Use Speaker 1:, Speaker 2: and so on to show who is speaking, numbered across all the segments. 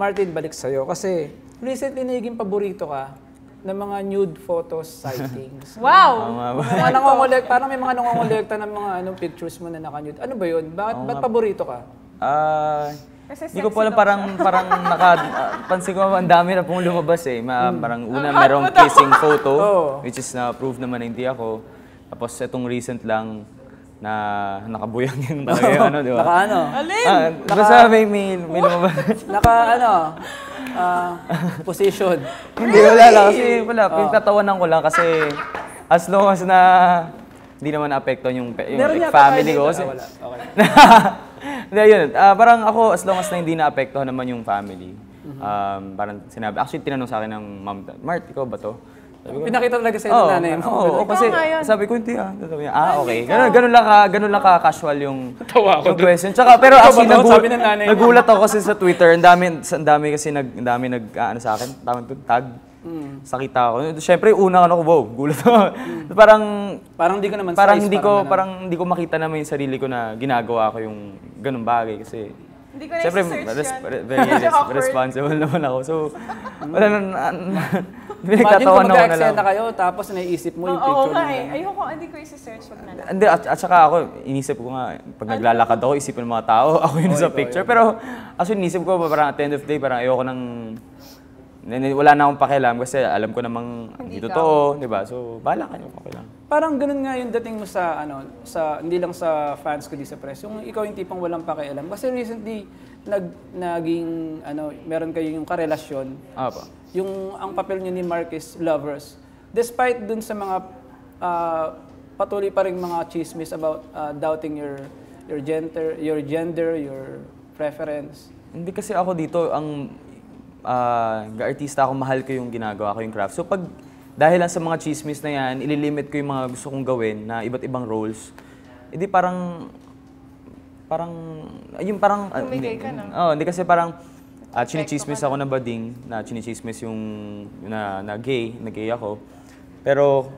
Speaker 1: Martin, balik sa'yo. Kasi recently naging paborito ka ng mga nude photos sightings.
Speaker 2: Wow!
Speaker 1: Mga nangongolekta, parang may mga nangongolekta ng mga pictures mo na naka-nude. Ano ba yun? Ba't paborito ka?
Speaker 2: Kasi
Speaker 3: Hindi ko po alam, parang pansin ko ang dami na pong lumabas eh. Parang una merong kissing photo, which is na-prove naman na hindi ako. Tapos itong recent lang, na nakabuyang yun talaga yung ano, di ba?
Speaker 1: Naka ano?
Speaker 2: Alin?
Speaker 3: Basta may lumabas.
Speaker 1: Naka ano? Position.
Speaker 3: Hindi, wala lang. Kasi wala, pinagtatawanan ko lang kasi as long as na hindi naman na-apektuhan yung family ko. Kasi,
Speaker 1: wala. Okay.
Speaker 3: Hindi, yun. Parang ako, as long as na hindi na-apektuhan naman yung family. Parang sinabi, actually tinanong sa akin ng mom, Mart, ikaw ba to?
Speaker 1: Pinakita talaga sa'yo ng nanay mo.
Speaker 3: Oo, kasi sabi ko, hindi Sabi niya, okay. Ganun lang ka-casual yung question. Tsaka, pero actually, nagulat ako kasi sa Twitter, ang dami kasi ano sa akin, tag. Sakita ako. Siyempre, una ko, wow, gulat ako. Parang hindi ko naman hindi ko makita naman yung sarili ko na ginagawa ko yung ganung bagay kasi
Speaker 2: hindi ko na
Speaker 3: siyempre, very responsible naman ako. So, wala na,
Speaker 1: imagine kung mag-eksena kayo, tapos naiisip mo yung picture
Speaker 2: na yun. Ayoko, hindi ko isi-search, wag na lang.
Speaker 3: Hindi, at saka ako, inisip ko nga, pag naglalakad ako, isipin ng mga tao, ako yun sa picture. Pero, actually, inisip ko, parang at the end of the day, parang ayoko nang, wala na akong pakialam kasi alam ko namang hindi totoo, di ba? So, bahala kayo, okay lang.
Speaker 1: Parang ganun nga yung dating mo sa, hindi lang sa fans ko, di sa press. Yung ikaw yung tipong walang pakialam. Kasi recently, meron kayo yung karelasyon. Yung ang papel niyo ni Mark is lovers. Despite dun sa mga patuloy pa rin mga chismis about doubting your gender, your preference.
Speaker 3: Hindi kasi ako dito, artista ako, mahal ko yung ginagawa ko yung craft. So dahil lang sa mga chismis na yan, ililimit ko yung mga gusto kong gawin na iba't ibang roles. Hindi
Speaker 2: Tumigay ka na.
Speaker 3: Hindi kasi parang chinichismis ako na bading, na chinichismis yung na gay ako. Pero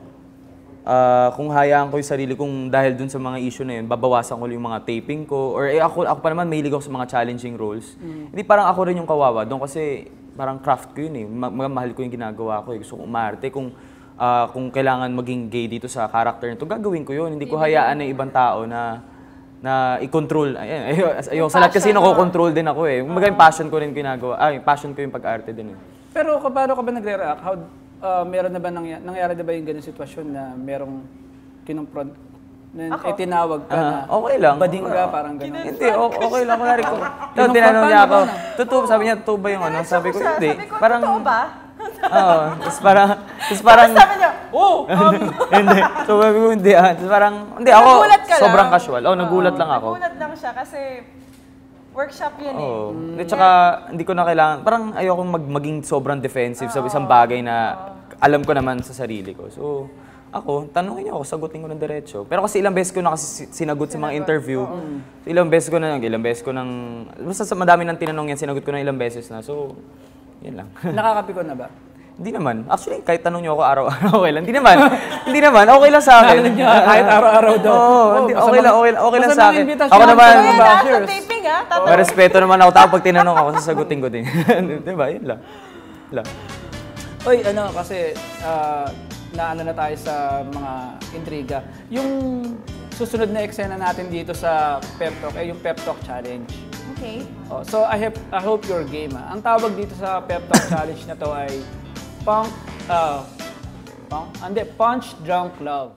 Speaker 3: kung hayaan ko yung sarili kong dahil dun sa mga issue na yun, babawasan ko yung mga taping ko. Or ako pa naman, mahilig ako sa mga challenging roles. Hindi parang ako rin yung kawawa doon kasi parang craft ko yun eh. Mahal ko yung ginagawa ko eh. Gusto kong umarte. Kung kailangan maging gay dito sa character nito, gagawin ko yun. Hindi ko hayaan ng ibang tao na i-control. Ayun, sa lahat kasi nako-control din ako eh. Maging passion ko rin ginagawa. Passion ko yung pag-arte din eh.
Speaker 1: Pero paano ka ba nagre-react? Meron na ba nangyari na ba yung ganung sitwasyon na merong kinumpron tinawag ka na
Speaker 3: okay lang.
Speaker 1: Bading ka, parang gano'n?
Speaker 3: Hindi, okay lang. Kunwari ko. Tinanong niya ako, sabi niya, totoo ba yung ano? Sabi ko, hindi. Parang,
Speaker 2: totoo ba?
Speaker 3: Oo. Tapos parang,
Speaker 2: sabi niya,
Speaker 3: hindi. So, sabi ko, hindi. Tapos parang, hindi ako, sobrang casual. Nagulat lang ako.
Speaker 2: Nagulat lang siya kasi workshop yun eh.
Speaker 3: Tsaka, hindi ko na kailangan, parang ayokong maging sobrang defensive sa isang bagay na alam ko naman sa sarili ko. So, ako, tanongin niyo ako, sagutin ko ng diretso. Pero kasi ilang beses ko na kasi sinagot sa mga interview. So, ilang beses ko nang, basta madami nang tinanong yan, sinagot ko na ilang beses na. So, yun lang.
Speaker 1: Nakakapikon na ba?
Speaker 3: Hindi naman. Actually, kahit tanong niyo ako araw-araw, okay lang. Hindi naman. Okay lang sa akin.
Speaker 1: Kahit araw-araw daw.
Speaker 3: Okay lang sa akin. Ako naman,
Speaker 2: sa taping ha?
Speaker 3: may respeto naman ako. Tapos pag tinanong ako, sasagutin ko din. Diba? Yun lang.
Speaker 1: Oy, kasi naano na tayo sa mga intriga. Yung susunod na eksena natin dito sa Pep Talk ay yung Pep Talk Challenge.
Speaker 2: Okay.
Speaker 1: So I hope you're game. Ang tawag dito sa Pep Talk Challenge na to ay Punch Drunk Love.